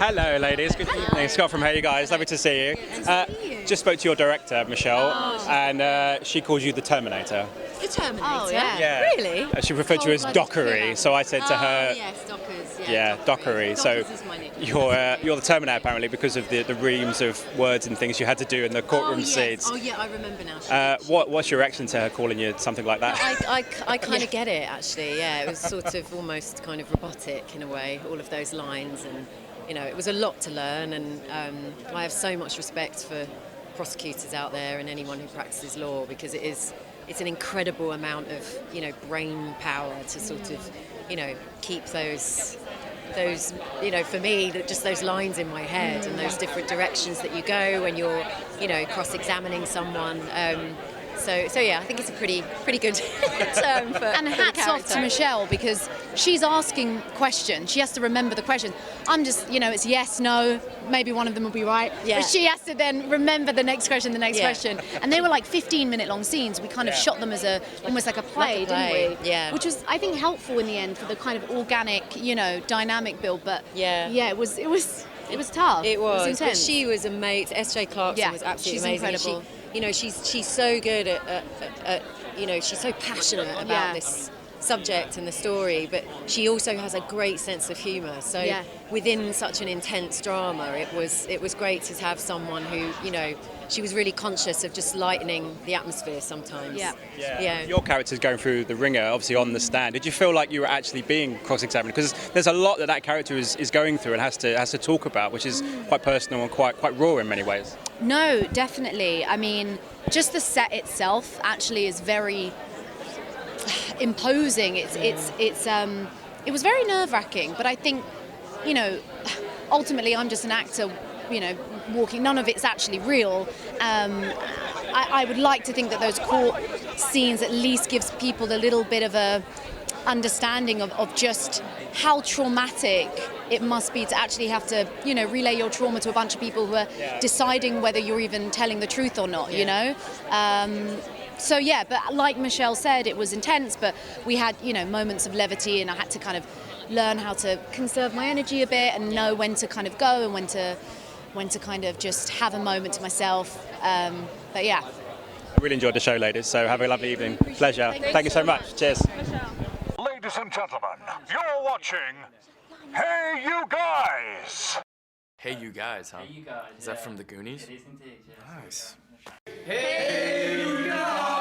Hello, ladies. Good evening. Scott from HeyUGuys. Lovely to see you. Just spoke to your director, Michelle, and she calls you the Terminator. The Terminator? Oh, yeah. Yeah. Really? She referred to you as Dockery, so I said to her, yes, Dockers. yeah, Dockery. So Dockers is my nickname. you're the Terminator apparently because of the reams of words and things you had to do in the courtroom scenes. Oh yeah, I remember now. What's your reaction to her calling you something like that? I kind of get it, actually. Yeah, it was sort of almost kind of robotic in a way, all of those lines, and you know, it was a lot to learn. And I have so much respect for prosecutors out there and anyone who practices law, because it's an incredible amount of, you know, brain power to sort of, you know, keep those, you know, for me, just those lines in my head and those different directions that you go when you're, you know, cross-examining someone. So yeah, I think it's a pretty good term for. And hats off to Michelle, because she's asking questions. She has to remember the questions. I'm just, you know, it's yes, no, maybe one of them will be right. Yeah. But she has to then remember the next question. And they were like 15-minute long scenes. We kind of shot them as almost like a play, didn't we? Yeah. Which was, I think, helpful in the end for the kind of organic, you know, dynamic build. But yeah, it was tough. It was intense. but she was amazing. S.J. Clarkson was absolutely she's amazing. incredible. You know, she's so good at you know, she's so passionate about this subject and the story, but she also has a great sense of humour. So within such an intense drama, it was great to have someone who, you know, she was really conscious of just lightening the atmosphere sometimes. Yeah. Your character's going through the ringer, obviously on the stand. Did you feel like you were actually being cross-examined? Because there's a lot that character is going through and has to talk about, which is quite personal and quite raw in many ways. No, definitely. I mean, just the set itself actually is very imposing. It was very nerve-wracking, but I think, you know, ultimately I'm just an actor, you know, walking. None of it's actually real. I would like to think that those court scenes at least gives people a little bit of a understanding of just how traumatic it must be to actually have to, you know, relay your trauma to a bunch of people who are deciding whether you're even telling the truth or not, you know? So yeah, but like Michelle said, it was intense, but we had, you know, moments of levity, and I had to kind of learn how to conserve my energy a bit and know when to kind of go and when to kind of just have a moment to myself. But yeah. I really enjoyed the show, ladies, so have a lovely evening. Pleasure. Thank you so much. Cheers. Ladies and gentlemen, you're watching HeyUGuys! HeyUGuys, huh? HeyUGuys. Is that from the Goonies? It is indeed, yeah. Nice. Hey, you guys!